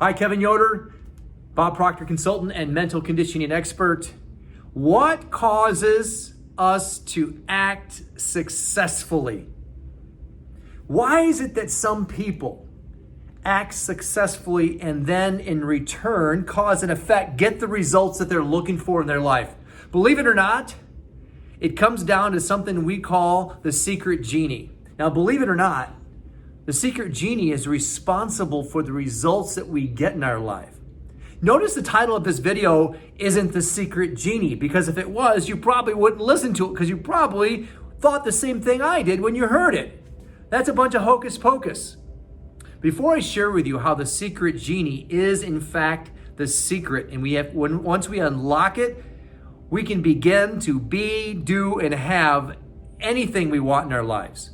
Hi, Kevin Yoder, Bob Proctor consultant and mental conditioning expert. What causes us to act successfully? Why is it that some people act successfully and then in return cause and effect get the results that they're looking for in their life? Believe it or not, it comes down to something we call the secret genie. Now, believe it or not, the secret genie is responsible for the results that we get in our life. Notice the title of this video isn't The Secret Genie, because if it was, you probably wouldn't listen to it because you probably thought the same thing I did when you heard it. That's a bunch of hocus pocus. Before I share with you how the secret genie is in fact the secret, and once we unlock it, we can begin to be, do, and have anything we want in our lives.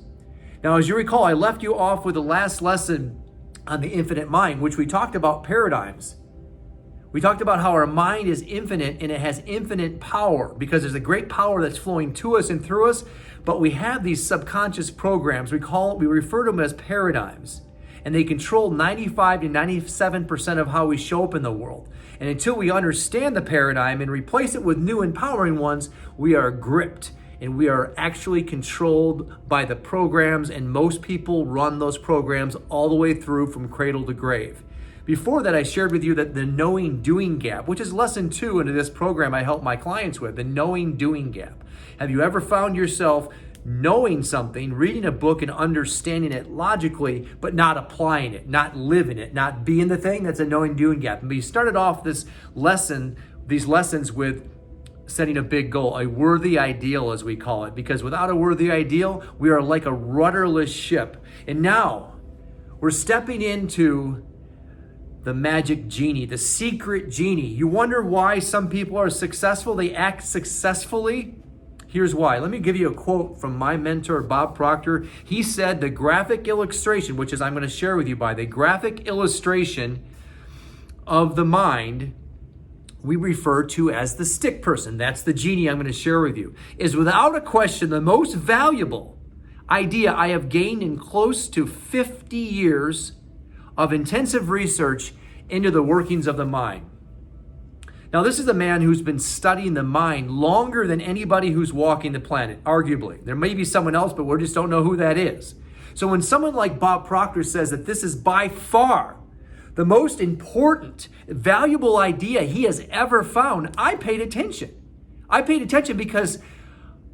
Now, as you recall, I left you off with the last lesson on the infinite mind, which we talked about paradigms. We talked about how our mind is infinite and it has infinite power because there's a great power that's flowing to us and through us, but we have these subconscious programs. We refer to them as paradigms, and they control 95 to 97% of how we show up in the world. And until we understand the paradigm and replace it with new empowering ones, we are gripped. And we are actually controlled by the programs, and most people run those programs all the way through from cradle to grave. Before that, I shared with you that the knowing-doing gap, which is lesson 2 into this program I help my clients with, the knowing-doing gap. Have you ever found yourself knowing something, reading a book and understanding it logically, but not applying it, not living it, not being the thing? That's a knowing-doing gap. And we started off these lessons with setting a big goal, a worthy ideal, as we call it, because without a worthy ideal, we are like a rudderless ship. And now we're stepping into the magic genie, the secret genie. You wonder why some people are successful, they act successfully? Here's why. Let me give you a quote from my mentor, Bob Proctor. He said the graphic illustration, which is I'm going to share with you the graphic illustration of the mind we refer to as the stick person. That's the genie I'm going to share with you. Is without a question the most valuable idea I have gained in close to 50 years of intensive research into the workings of the mind. Now, this is a man who's been studying the mind longer than anybody who's walking the planet, arguably. There may be someone else, but we just don't know who that is. So when someone like Bob Proctor says that this is by far the most important, valuable idea he has ever found, I paid attention. I paid attention because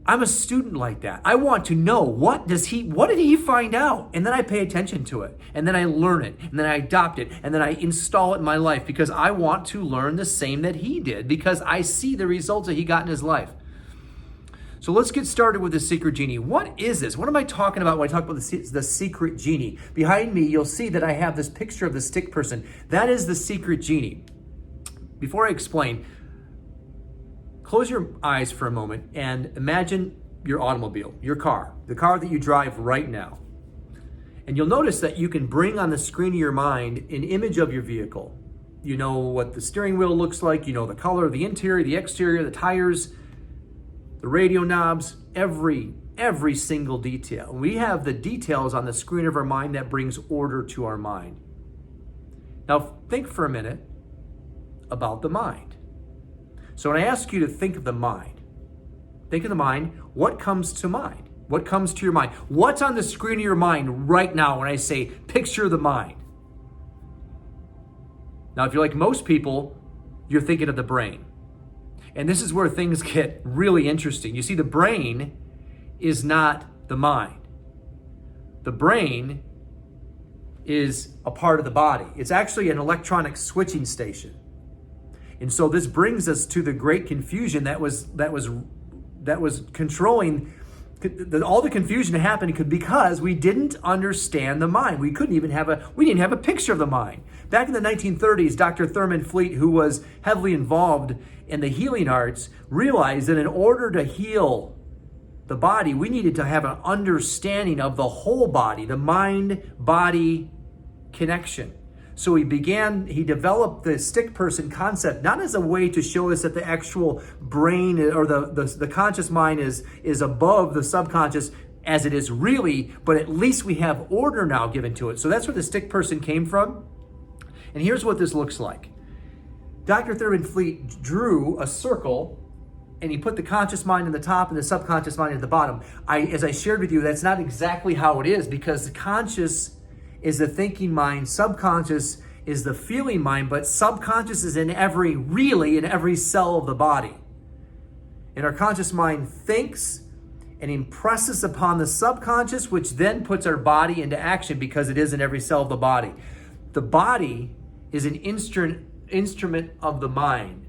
I'm a student like that. I want to know what did he find out? And then I pay attention to it. And then I learn it. And then I adopt it. And then I install it in my life because I want to learn the same that he did because I see the results that he got in his life. So let's get started with the secret genie. What is this? What am I talking about when I talk about the secret genie? Behind me, you'll see that I have this picture of the stick person. That is the secret genie. Before I explain, close your eyes for a moment and imagine your automobile, your car, the car that you drive right now. And you'll notice that you can bring on the screen of your mind an image of your vehicle. You know what the steering wheel looks like, you know the color, the interior, the exterior, the tires, the radio knobs, every single detail. We have the details on the screen of our mind that brings order to our mind. Now think for a minute about the mind. So when I ask you to think of the mind, what comes to mind? What comes to your mind? What's on the screen of your mind right now when I say picture the mind? Now, if you're like most people, you're thinking of the brain. And this is where things get really interesting. You see, the brain is not the mind. The brain is a part of the body. It's actually an electronic switching station. And so this brings us to the great confusion that was controlling. All the confusion happened because we didn't understand the mind. We didn't have a picture of the mind. Back in the 1930s, Dr. Thurman Fleet, who was heavily involved in the healing arts, realized that in order to heal the body, we needed to have an understanding of the whole body, the mind-body connection. So he developed the stick person concept, not as a way to show us that the actual brain or the conscious mind is above the subconscious as it is really, but at least we have order now given to it. So that's where the stick person came from. And here's what this looks like. Dr. Thurman Fleet drew a circle, and he put the conscious mind in the top and the subconscious mind at the bottom. As I shared with you, that's not exactly how it is, because the conscious is the thinking mind, subconscious is the feeling mind, but subconscious is in every cell of the body. And our conscious mind thinks and impresses upon the subconscious, which then puts our body into action because it is in every cell of the body. The body is an instrument of the mind.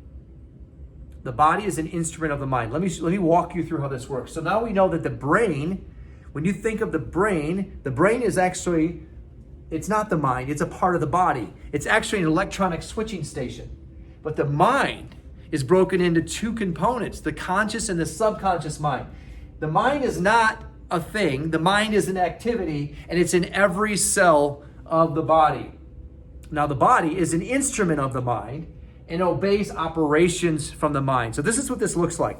The body is an instrument of the mind. Let me walk you through how this works. So now we know that the brain, when you think of the brain is actually, it's not the mind, it's a part of the body. It's actually an electronic switching station. But the mind is broken into two components, the conscious and the subconscious mind. The mind is not a thing, the mind is an activity, and it's in every cell of the body. Now, the body is an instrument of the mind and obeys operations from the mind. So this is what this looks like.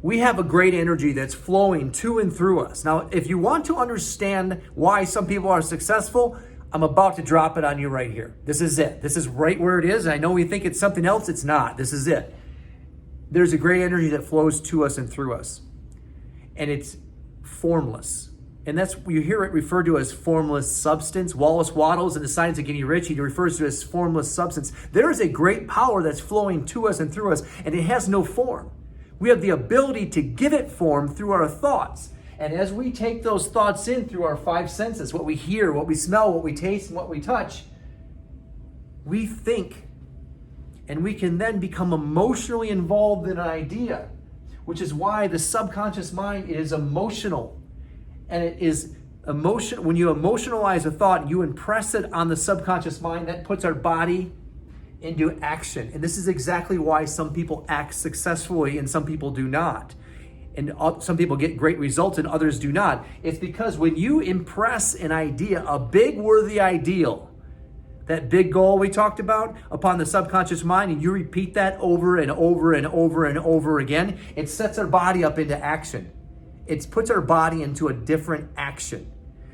We have a great energy that's flowing to and through us. Now, if you want to understand why some people are successful, I'm about to drop it on you right here. This is it. This is right where it is. I know we think it's something else. It's not. This is it. There's a great energy that flows to us and through us. And it's formless. And that's, you hear it referred to as formless substance. Wallace Wattles in The Science of Getting Rich, he refers to it as formless substance. There is a great power that's flowing to us and through us, and it has no form. We have the ability to give it form through our thoughts. And as we take those thoughts in through our five senses, what we hear, what we smell, what we taste, and what we touch, we think. And we can then become emotionally involved in an idea, which is why the subconscious mind is emotional. And it is emotion. When you emotionalize a thought, you impress it on the subconscious mind, that puts our body into action. And this is exactly why some people act successfully and some people do not. And some people get great results and others do not. It's because when you impress an idea, a big worthy ideal, that big goal we talked about, upon the subconscious mind, and you repeat that over and over and over and over again, it sets our body up into action. It puts our body into a different action.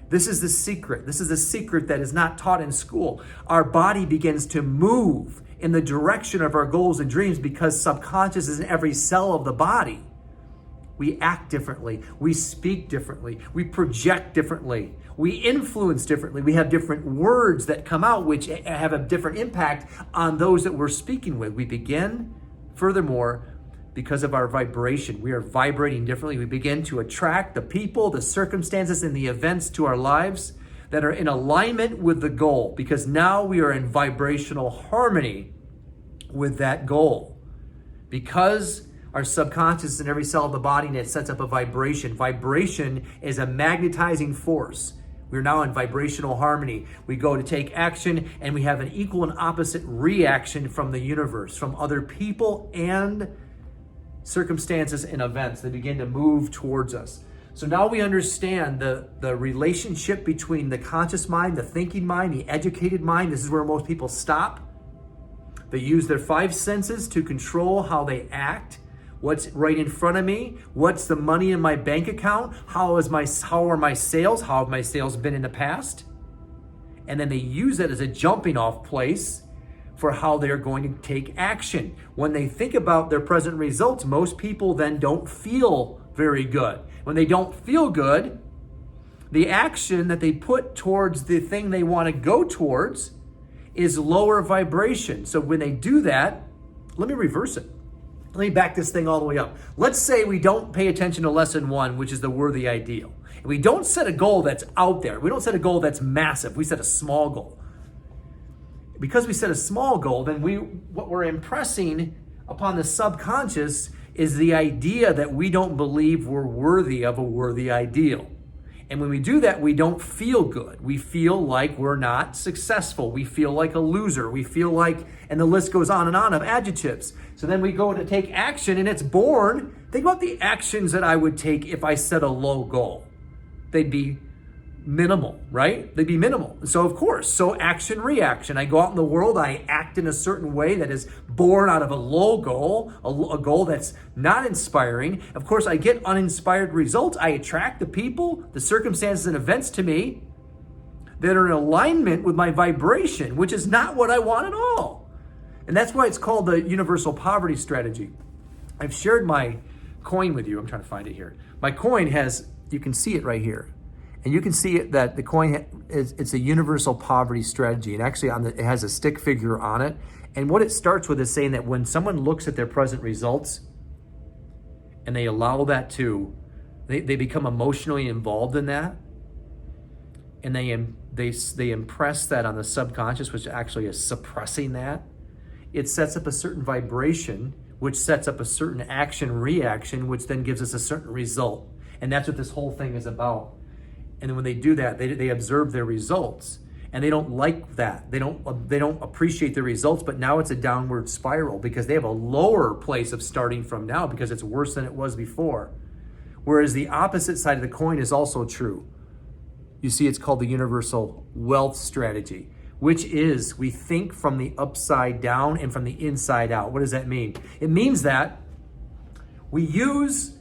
This is the secret. This is the secret that is not taught in school. Our body begins to move in the direction of our goals and dreams because subconscious is in every cell of the body. We act differently. We speak differently. We project differently. We influence differently. We have different words that come out which have a different impact on those that we're speaking with. We begin, furthermore, because of our vibration. We are vibrating differently. We begin to attract the people, the circumstances, and the events to our lives that are in alignment with the goal, because now we are in vibrational harmony with that goal. Because our subconscious is in every cell of the body and it sets up a vibration. Vibration is a magnetizing force. We're now in vibrational harmony. We go to take action and we have an equal and opposite reaction from the universe, from other people and circumstances and events that begin to move towards us. So now we understand the relationship between the conscious mind, the thinking mind, the educated mind. This is where most people stop. They use their five senses to control how they act. What's right in front of me? What's the money in my bank account? How are my sales? How have my sales been in the past? And then they use that as a jumping off place for how they're going to take action. When they think about their present results, most people then don't feel very good. When they don't feel good, the action that they put towards the thing they want to go towards is lower vibration. So when they do that, let me reverse it. Let me back this thing all the way up. Let's say we don't pay attention to lesson one, which is the worthy ideal. And we don't set a goal that's out there. We don't set a goal that's massive. We set a small goal. Because we set a small goal, then what we're impressing upon the subconscious is the idea that we don't believe we're worthy of a worthy ideal. And when we do that, we don't feel good. We feel like we're not successful. We feel like a loser. We feel like, and the list goes on of adjectives. So then we go to take action and it's born. Think about the actions that I would take if I set a low goal. They'd be minimal, right? They'd be minimal. So of course, so action, reaction. I go out in the world, I act in a certain way that is born out of a low goal, a goal that's not inspiring. Of course, I get uninspired results. I attract the people, the circumstances and events to me that are in alignment with my vibration, which is not what I want at all. And that's why it's called the universal poverty strategy. I've shared my coin with you. I'm trying to find it here. My coin has, you can see it right here. And you can see it that the coin it's a universal poverty strategy. And actually it has a stick figure on it. And what it starts with is saying that when someone looks at their present results and they allow that they become emotionally involved in that, and they impress that on the subconscious, which actually is suppressing that. It sets up a certain vibration, which sets up a certain action reaction, which then gives us a certain result. And that's what this whole thing is about. And then when they do that, they observe their results, and they don't like that. They don't appreciate the results, but now it's a downward spiral because they have a lower place of starting from now because it's worse than it was before. Whereas the opposite side of the coin is also true. You see, it's called the universal wealth strategy, which is we think from the upside down and from the inside out. What does that mean? It means that we use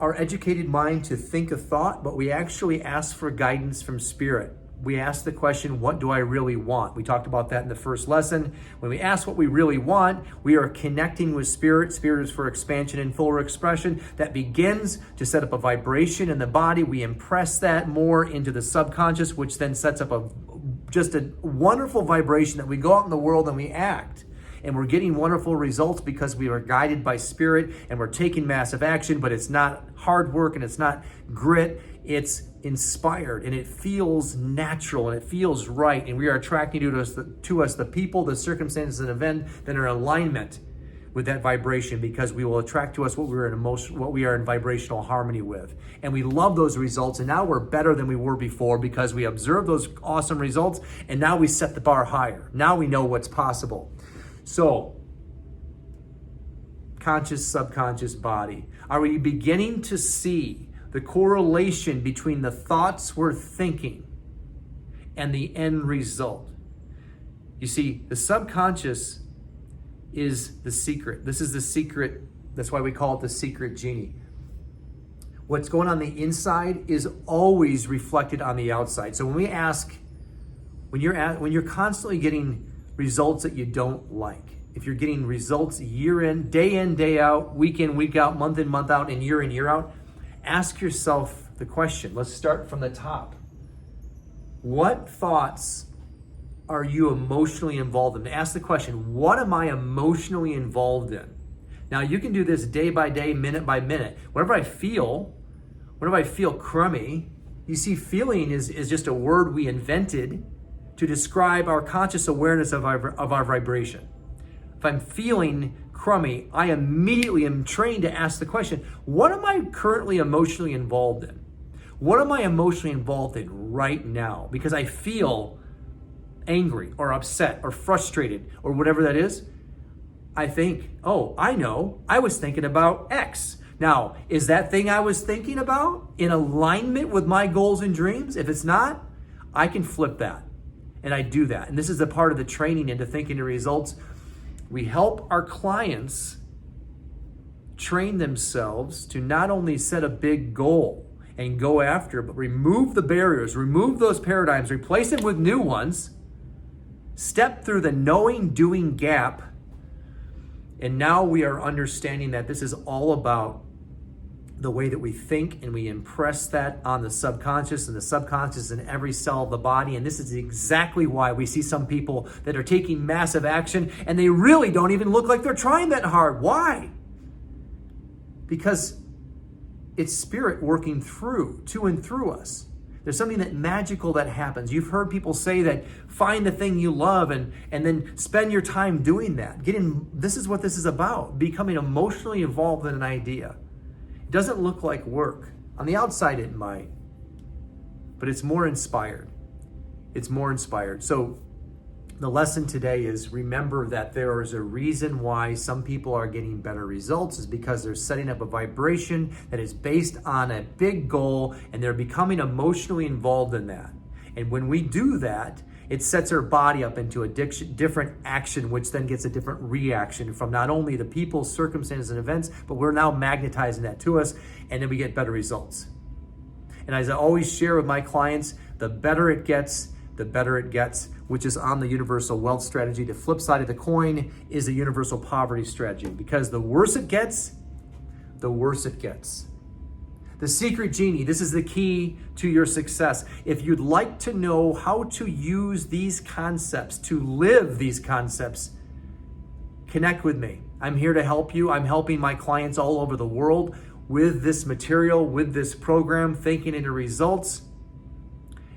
our educated mind to think a thought, but we actually ask for guidance from spirit. We ask the question, what do I really want? We talked about that in the first lesson. When we ask what we really want, we are connecting with spirit. Spirit is for expansion and fuller expression. That begins to set up a vibration in the body. We impress that more into the subconscious, which then sets up just a wonderful vibration that we go out in the world and we act. And we're getting wonderful results because we are guided by spirit and we're taking massive action, but it's not hard work and it's not grit. It's inspired and it feels natural and it feels right. And we are attracting to us the people, the circumstances, and events that are in alignment with that vibration, because we will attract to us what we are in vibrational harmony with. And we love those results. And now we're better than we were before because we observe those awesome results. And now we set the bar higher. Now we know what's possible. So, conscious, subconscious, body. Are we beginning to see the correlation between the thoughts we're thinking and the end result? You see, the subconscious is the secret. This is the secret. That's why we call it the secret genie. What's going on the inside is always reflected on the outside. So when we ask, when you're constantly getting results that you don't like, if you're getting results year in, day out, week in, week out, month in, month out, and year out, ask yourself the question. Let's start from the top. What thoughts are you emotionally involved in? Ask the question, what am I emotionally involved in? Now you can do this day by day, minute by minute. Whenever I feel crummy, you see, feeling is just a word we invented to describe our conscious awareness of our vibration. If I'm feeling crummy, I immediately am trained to ask the question, what am I currently emotionally involved in? What am I emotionally involved in right now? Because I feel angry or upset or frustrated or whatever that is. I think, oh, I know, I was thinking about X. Now, is that thing I was thinking about in alignment with my goals and dreams? If it's not, I can flip that. And I do that. And this is a part of the training into thinking the results. We help our clients train themselves to not only set a big goal and go after it, but remove the barriers, remove those paradigms, replace them with new ones, step through the knowing, doing gap. And now we are understanding that this is all about the way that we think, and we impress that on the subconscious, and the subconscious in every cell of the body. And this is exactly why we see some people that are taking massive action and they really don't even look like they're trying that hard. Why? Because it's spirit working to and through us. There's something that magical that happens. You've heard people say that find the thing you love and then spend your time doing that. This is what this is about, becoming emotionally involved in an idea. It doesn't look like work. On the outside it might, but it's more inspired. It's more inspired. So the lesson today is, remember that there is a reason why some people are getting better results, is because they're setting up a vibration that is based on a big goal and they're becoming emotionally involved in that. And when we do that, it sets our body up into a different action, which then gets a different reaction from not only the people, circumstances, and events, but we're now magnetizing that to us, and then we get better results. And as I always share with my clients, the better it gets, the better it gets, which is on the universal wealth strategy. The flip side of the coin is the universal poverty strategy, because the worse it gets, the worse it gets. The secret genie, this is the key to your success. If you'd like to know how to use these concepts, to live these concepts, connect with me. I'm here to help you. I'm helping my clients all over the world with this material, with this program, Thinking into Results.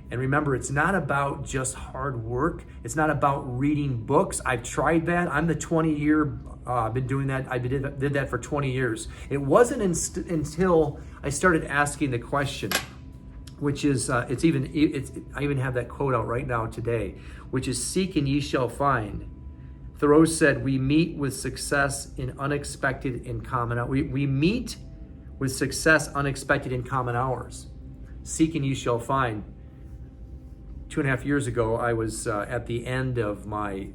And remember, it's not about just hard work. It's not about reading books. I've tried that. I'm the 20-year, I've been doing that. I did that for 20 years. It wasn't until I started asking the question, which is, I even have that quote out right now today, which is, seek and ye shall find. Thoreau said, we meet with success in unexpected and common hours. We meet with success unexpected in common hours. Seek and ye shall find. 2.5 years ago, I was at the end of my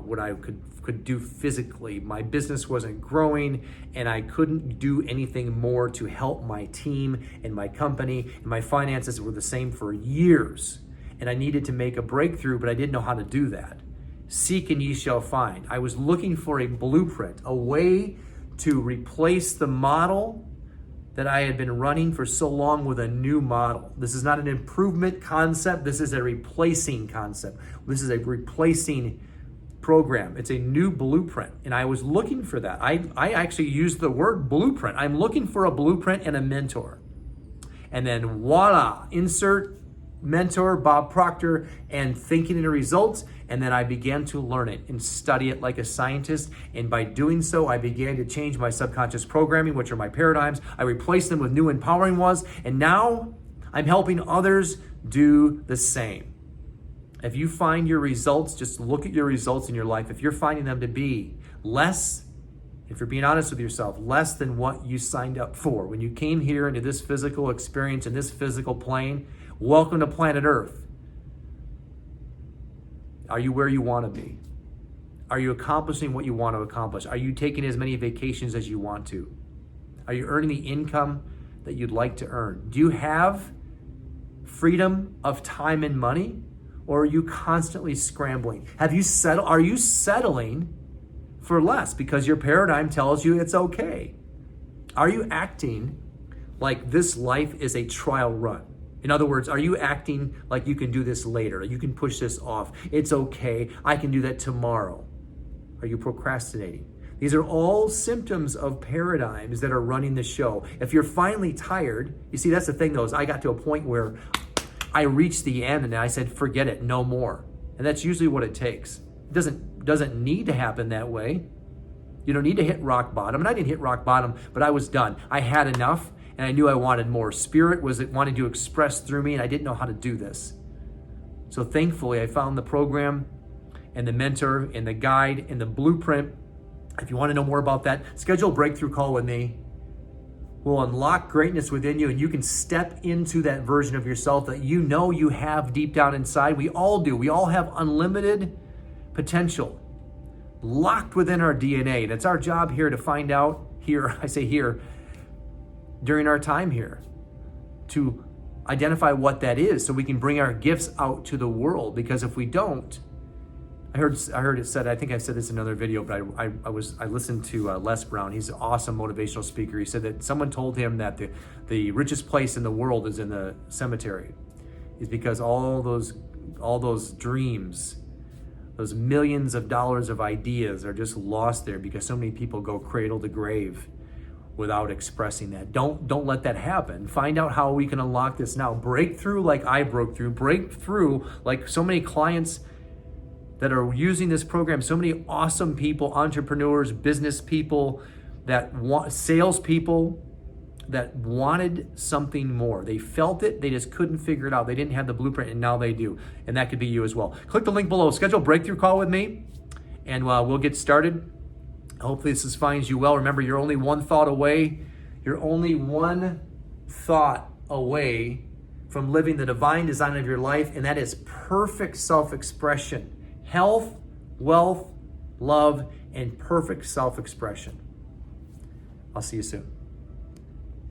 what I could do physically. My business wasn't growing, and I couldn't do anything more to help my team and my company, and my finances were the same for years. And I needed to make a breakthrough, but I didn't know how to do that. Seek and ye shall find. I was looking for a blueprint, a way to replace the model that I had been running for so long with a new model. This is not an improvement concept. This is a replacing concept. This is a replacing program. It's a new blueprint. And I was looking for that. I actually used the word blueprint. I'm looking for a blueprint and a mentor. And then voila, insert mentor, Bob Proctor, and Thinking into Results. And then I began to learn it and study it like a scientist. And by doing so, I began to change my subconscious programming, which are my paradigms. I replaced them with new empowering ones. And now I'm helping others do the same. If you find your results, just look at your results in your life. If you're finding them to be less, if you're being honest with yourself, less than what you signed up for when you came here into this physical experience, in this physical plane, welcome to planet Earth. Are you where you want to be? Are you accomplishing what you want to accomplish? Are you taking as many vacations as you want to? Are you earning the income that you'd like to earn? Do you have freedom of time and money? Or are you constantly scrambling? Are you settling for less because your paradigm tells you it's okay? Are you acting like this life is a trial run? In other words, are you acting like you can do this later? You can push this off. It's okay. I can do that tomorrow. Are you procrastinating? These are all symptoms of paradigms that are running the show. If you're finally tired, you see, that's the thing though, is I got to a point where I reached the end and I said, forget it, no more. And that's usually what it takes. It doesn't need to happen that way. You don't need to hit rock bottom. And I didn't hit rock bottom, but I was done. I had enough and I knew I wanted more. Spirit was wanting to express through me and I didn't know how to do this. So thankfully I found the program and the mentor and the guide and the blueprint. If you want to know more about that, schedule a breakthrough call with me. We'll unlock greatness within you and you can step into that version of yourself that you know you have deep down inside. We all do. We all have unlimited potential locked within our DNA. That's our job here to find out here, I say here, during our time here, to identify what that is so we can bring our gifts out to the world. Because if we don't, I heard it said, I think I said this in another video, but I listened to Les Brown. He's an awesome motivational speaker. He said that someone told him that the richest place in the world is in the cemetery. Is because all those dreams, those millions of dollars of ideas are just lost there because so many people go cradle to grave without expressing that. Don't let that happen. Find out how we can unlock this now. Break through like I broke through. Break through like so many clients that are using this program. So many awesome people, entrepreneurs, business people, salespeople that wanted something more. They felt it, they just couldn't figure it out. They didn't have the blueprint, and now they do. And that could be you as well. Click the link below, schedule a breakthrough call with me, and we'll get started. Hopefully this finds you well. Remember, you're only one thought away. You're only one thought away from living the divine design of your life, and that is perfect self-expression. Health, wealth, love, and perfect self-expression. I'll see you soon.